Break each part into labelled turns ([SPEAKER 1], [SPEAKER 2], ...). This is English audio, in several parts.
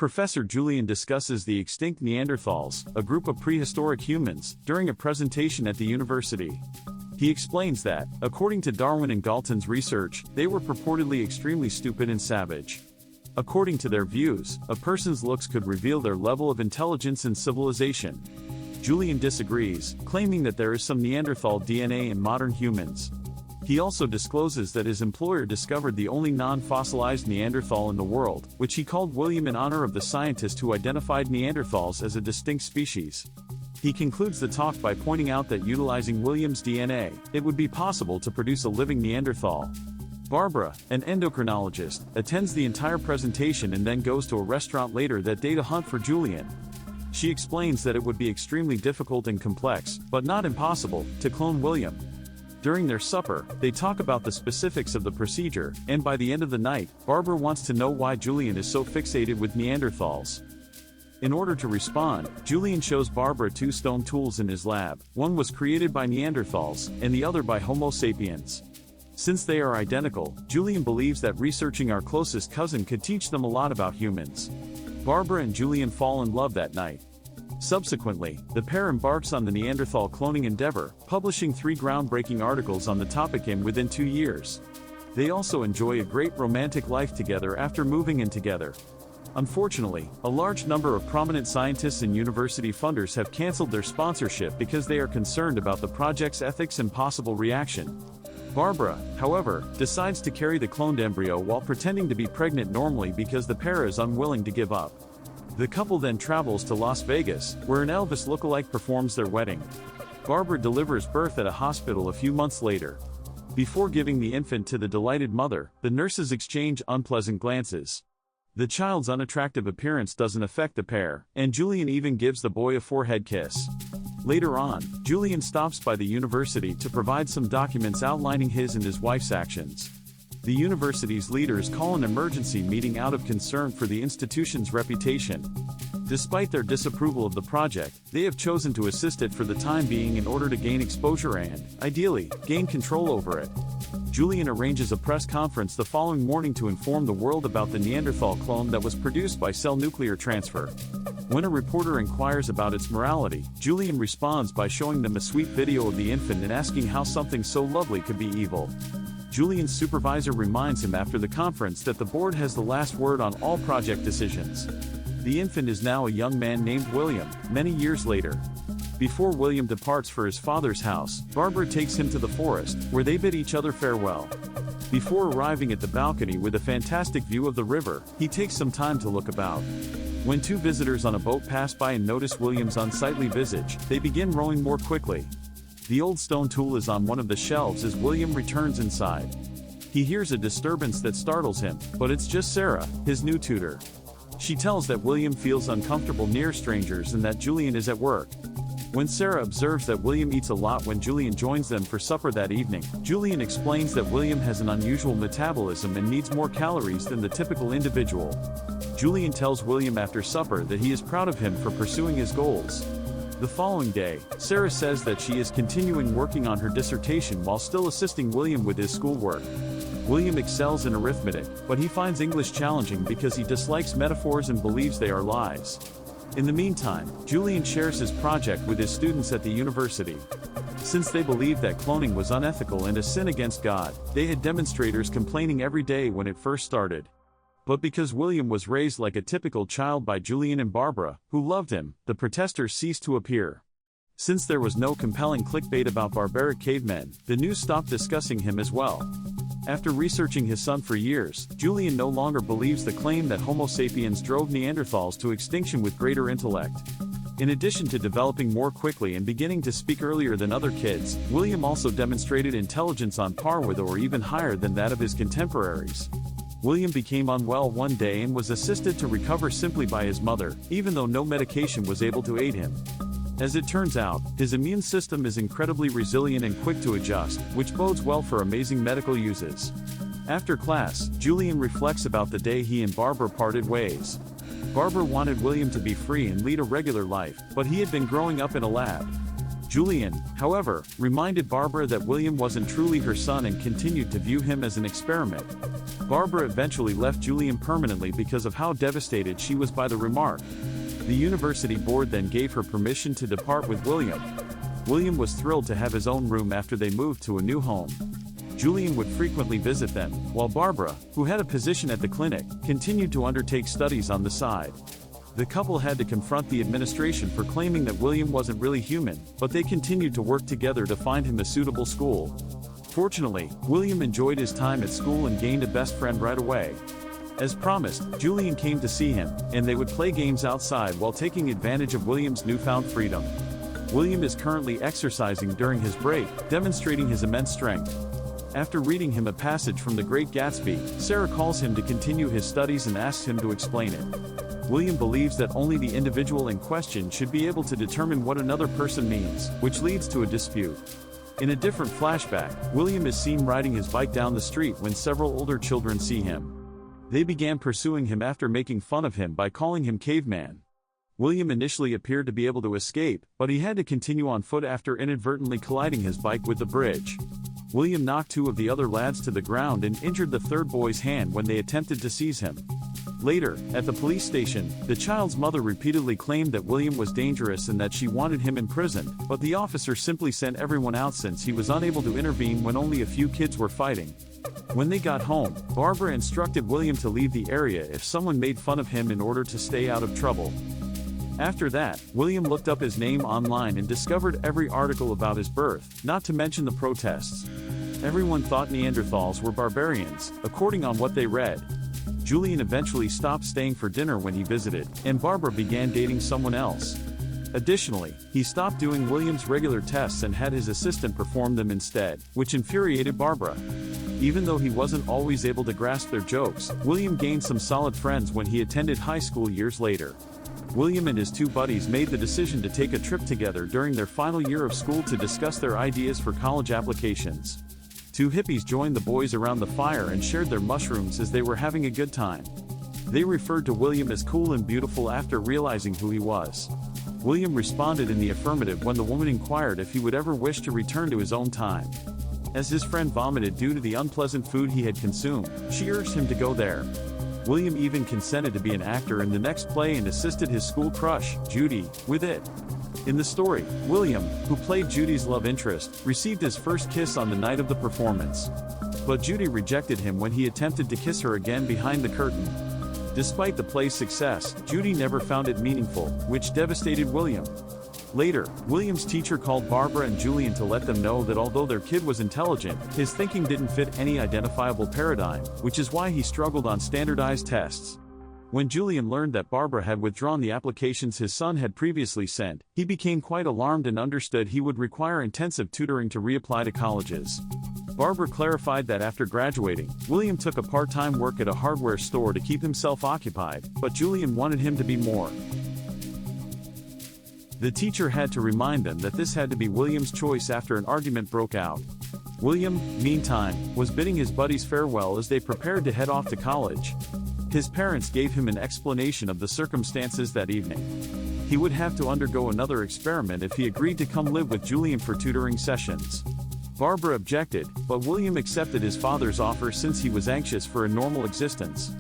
[SPEAKER 1] Professor Julian discusses the extinct Neanderthals, a group of prehistoric humans, during a presentation at the university. He explains that, according to Darwin and Galton's research, they were purportedly extremely stupid and savage. According to their views, a person's looks could reveal their level of intelligence and civilization. Julian disagrees, claiming that there is some Neanderthal DNA in modern humans. He also discloses that his employer discovered the only non-fossilized Neanderthal in the world, which he called William in honor of the scientist who identified Neanderthals as a distinct species. He concludes the talk by pointing out that utilizing William's DNA, it would be possible to produce a living Neanderthal. Barbara, an endocrinologist, attends the entire presentation and then goes to a restaurant later that day to hunt for Julian. She explains that it would be extremely difficult and complex, but not impossible, to clone William. During their supper, they talk about the specifics of the procedure, and by the end of the night, Barbara wants to know why Julian is so fixated with Neanderthals. In order to respond, Julian shows Barbara two stone tools in his lab. One was created by Neanderthals, and the other by Homo sapiens. Since they are identical, Julian believes that researching our closest cousin could teach them a lot about humans. Barbara and Julian fall in love that night. Subsequently, the pair embarks on the Neanderthal cloning endeavor, publishing 3 groundbreaking articles on the topic within 2 years. They also enjoy a great romantic life together after moving in together. Unfortunately, a large number of prominent scientists and university funders have cancelled their sponsorship because they are concerned about the project's ethics and possible reaction. Barbara, however, decides to carry the cloned embryo while pretending to be pregnant normally because the pair is unwilling to give up. The couple then travels to Las Vegas, where an Elvis lookalike performs their wedding. Barbara delivers birth at a hospital a few months later. Before giving the infant to the delighted mother, the nurses exchange unpleasant glances. The child's unattractive appearance doesn't affect the pair, and Julian even gives the boy a forehead kiss. Later on, Julian stops by the university to provide some documents outlining his and his wife's actions. The university's leaders call an emergency meeting out of concern for the institution's reputation. Despite their disapproval of the project, they have chosen to assist it for the time being in order to gain exposure and, ideally, gain control over it. Julian arranges a press conference the following morning to inform the world about the Neanderthal clone that was produced by cell nuclear transfer. When a reporter inquires about its morality, Julian responds by showing them a sweet video of the infant and asking how something so lovely could be evil. Julian's supervisor reminds him after the conference that the board has the last word on all project decisions. The infant is now a young man named William, many years later. Before William departs for his father's house, Barbara takes him to the forest, where they bid each other farewell. Before arriving at the balcony with a fantastic view of the river, he takes some time to look about. When 2 visitors on a boat pass by and notice William's unsightly visage, they begin rowing more quickly. The old stone tool is on one of the shelves as William returns inside. He hears a disturbance that startles him, but it's just Sarah, his new tutor. She tells that William feels uncomfortable near strangers and that Julian is at work. When Sarah observes that William eats a lot when Julian joins them for supper that evening, Julian explains that William has an unusual metabolism and needs more calories than the typical individual. Julian tells William after supper that he is proud of him for pursuing his goals. The following day, Sarah says that she is continuing working on her dissertation while still assisting William with his schoolwork. William excels in arithmetic, but he finds English challenging because he dislikes metaphors and believes they are lies. In the meantime, Julian shares his project with his students at the university. Since they believed that cloning was unethical and a sin against God, they had demonstrators complaining every day when it first started. But because William was raised like a typical child by Julian and Barbara, who loved him, the protesters ceased to appear. Since there was no compelling clickbait about barbaric cavemen, the news stopped discussing him as well. After researching his son for years, Julian no longer believes the claim that Homo sapiens drove Neanderthals to extinction with greater intellect. In addition to developing more quickly and beginning to speak earlier than other kids, William also demonstrated intelligence on par with or even higher than that of his contemporaries. William became unwell one day and was assisted to recover simply by his mother, even though no medication was able to aid him. As it turns out, his immune system is incredibly resilient and quick to adjust, which bodes well for amazing medical uses. After class, Julian reflects about the day he and Barbara parted ways. Barbara wanted William to be free and lead a regular life, but he had been growing up in a lab. Julian, however, reminded Barbara that William wasn't truly her son and continued to view him as an experiment. Barbara eventually left Julian permanently because of how devastated she was by the remark. The university board then gave her permission to depart with William. William was thrilled to have his own room after they moved to a new home. Julian would frequently visit them, while Barbara, who had a position at the clinic, continued to undertake studies on the side. The couple had to confront the administration for claiming that William wasn't really human, but they continued to work together to find him a suitable school. Fortunately, William enjoyed his time at school and gained a best friend right away. As promised, Julian came to see him, and they would play games outside while taking advantage of William's newfound freedom. William is currently exercising during his break, demonstrating his immense strength. After reading him a passage from The Great Gatsby, Sarah calls him to continue his studies and asks him to explain it. William believes that only the individual in question should be able to determine what another person means, which leads to a dispute. In a different flashback, William is seen riding his bike down the street when several older children see him. They began pursuing him after making fun of him by calling him caveman. William initially appeared to be able to escape, but he had to continue on foot after inadvertently colliding his bike with the bridge. William knocked two of the other lads to the ground and injured the third boy's hand when they attempted to seize him. Later, at the police station, the child's mother repeatedly claimed that William was dangerous and that she wanted him imprisoned, but the officer simply sent everyone out since he was unable to intervene when only a few kids were fighting. When they got home, Barbara instructed William to leave the area if someone made fun of him in order to stay out of trouble. After that, William looked up his name online and discovered every article about his birth, not to mention the protests. Everyone thought Neanderthals were barbarians, according on what they read. Julian eventually stopped staying for dinner when he visited, and Barbara began dating someone else. Additionally, he stopped doing William's regular tests and had his assistant perform them instead, which infuriated Barbara. Even though he wasn't always able to grasp their jokes, William gained some solid friends when he attended high school years later. William and his two buddies made the decision to take a trip together during their final year of school to discuss their ideas for college applications. Two hippies joined the boys around the fire and shared their mushrooms as they were having a good time. They referred to William as cool and beautiful after realizing who he was. William responded in the affirmative when the woman inquired if he would ever wish to return to his own time. As his friend vomited due to the unpleasant food he had consumed, she urged him to go there. William even consented to be an actor in the next play and assisted his school crush, Judy, with it. In the story, William, who played Judy's love interest, received his first kiss on the night of the performance. But Judy rejected him when he attempted to kiss her again behind the curtain. Despite the play's success, Judy never found it meaningful, which devastated William. Later, William's teacher called Barbara and Julian to let them know that although their kid was intelligent, his thinking didn't fit any identifiable paradigm, which is why he struggled on standardized tests. When Julian learned that Barbara had withdrawn the applications his son had previously sent, he became quite alarmed and understood he would require intensive tutoring to reapply to colleges. Barbara clarified that after graduating, William took a part-time work at a hardware store to keep himself occupied, but Julian wanted him to be more. The teacher had to remind them that this had to be William's choice after an argument broke out. William, meantime, was bidding his buddies farewell as they prepared to head off to college. His parents gave him an explanation of the circumstances that evening. He would have to undergo another experiment if he agreed to come live with Julian for tutoring sessions. Barbara objected, but William accepted his father's offer since he was anxious for a normal existence.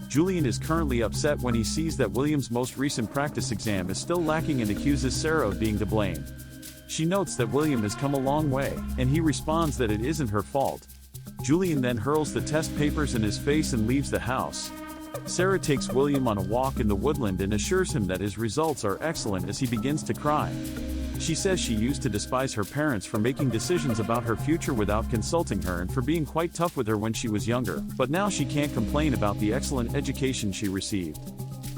[SPEAKER 1] Julian is currently upset when he sees that William's most recent practice exam is still lacking and accuses Sarah of being to blame. She notes that William has come a long way, and he responds that it isn't her fault. Julian then hurls the test papers in his face and leaves the house. Sarah takes William on a walk in the woodland and assures him that his results are excellent as he begins to cry. She says she used to despise her parents for making decisions about her future without consulting her and for being quite tough with her when she was younger, but now she can't complain about the excellent education she received.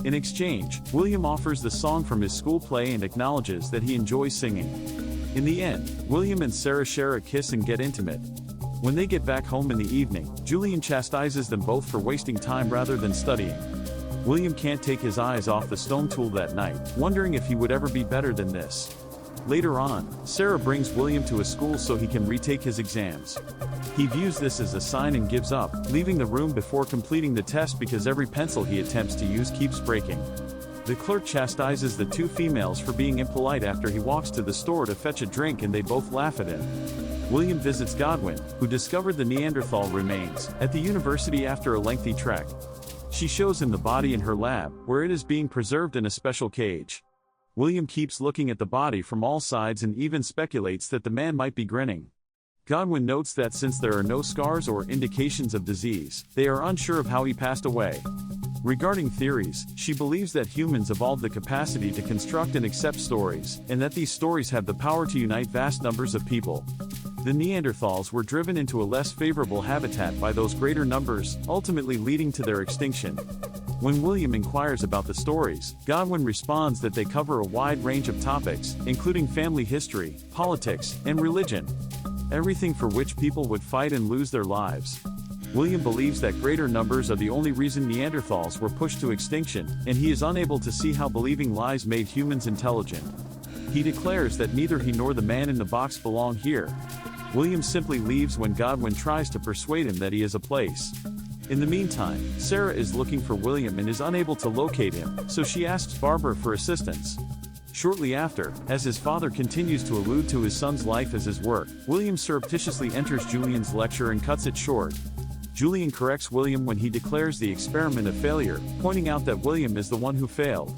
[SPEAKER 1] In exchange, William offers the song from his school play and acknowledges that he enjoys singing. In the end, William and Sarah share a kiss and get intimate. When they get back home in the evening, Julian chastises them both for wasting time rather than studying. William can't take his eyes off the stone tool that night, wondering if he would ever be better than this. Later on, Sarah brings William to a school so he can retake his exams. He views this as a sign and gives up, leaving the room before completing the test because every pencil he attempts to use keeps breaking. The clerk chastises the two females for being impolite after he walks to the store to fetch a drink and they both laugh at him. William visits Godwin, who discovered the Neanderthal remains, at the university after a lengthy trek. She shows him the body in her lab, where it is being preserved in a special cage. William keeps looking at the body from all sides and even speculates that the man might be grinning. Godwin notes that since there are no scars or indications of disease, they are unsure of how he passed away. Regarding theories, she believes that humans evolved the capacity to construct and accept stories, and that these stories have the power to unite vast numbers of people. The Neanderthals were driven into a less favorable habitat by those greater numbers, ultimately leading to their extinction. When William inquires about the stories, Godwin responds that they cover a wide range of topics, including family history, politics, and religion. Everything for which people would fight and lose their lives. William believes that greater numbers are the only reason Neanderthals were pushed to extinction, and he is unable to see how believing lies made humans intelligent. He declares that neither he nor the man in the box belong here. William simply leaves when Godwin tries to persuade him that he has a place. In the meantime, Sarah is looking for William and is unable to locate him, so she asks Barbara for assistance. Shortly after, as his father continues to allude to his son's life as his work, William surreptitiously enters Julian's lecture and cuts it short. Julian corrects William when he declares the experiment a failure, pointing out that William is the one who failed.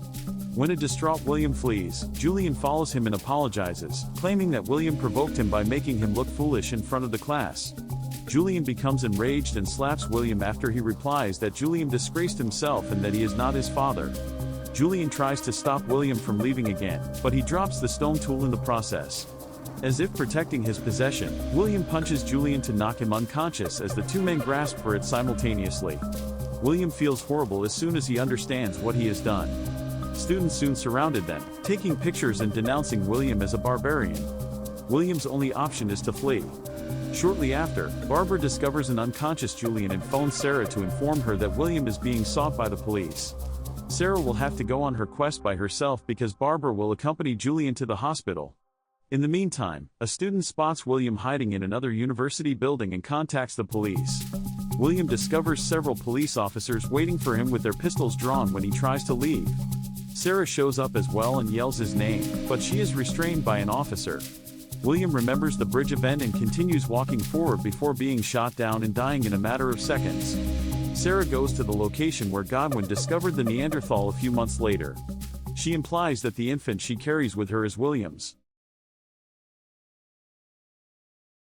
[SPEAKER 1] When a distraught William flees, Julian follows him and apologizes, claiming that William provoked him by making him look foolish in front of the class. Julian becomes enraged and slaps William after he replies that Julian disgraced himself and that he is not his father. Julian tries to stop William from leaving again, but he drops the stone tool in the process. As if protecting his possession, William punches Julian to knock him unconscious as the two men grasp for it simultaneously. William feels horrible as soon as he understands what he has done. Students soon surrounded them, taking pictures and denouncing William as a barbarian. William's only option is to flee. Shortly after, Barbara discovers an unconscious Julian and phones Sarah to inform her that William is being sought by the police. Sarah will have to go on her quest by herself because Barbara will accompany Julian to the hospital. In the meantime, a student spots William hiding in another university building and contacts the police. William discovers several police officers waiting for him with their pistols drawn when he tries to leave. Sarah shows up as well and yells his name, but she is restrained by an officer. William remembers the bridge event and continues walking forward before being shot down and dying in a matter of seconds. Sarah goes to the location where Godwin discovered the Neanderthal a few months later. She implies that the infant she carries with her is William's.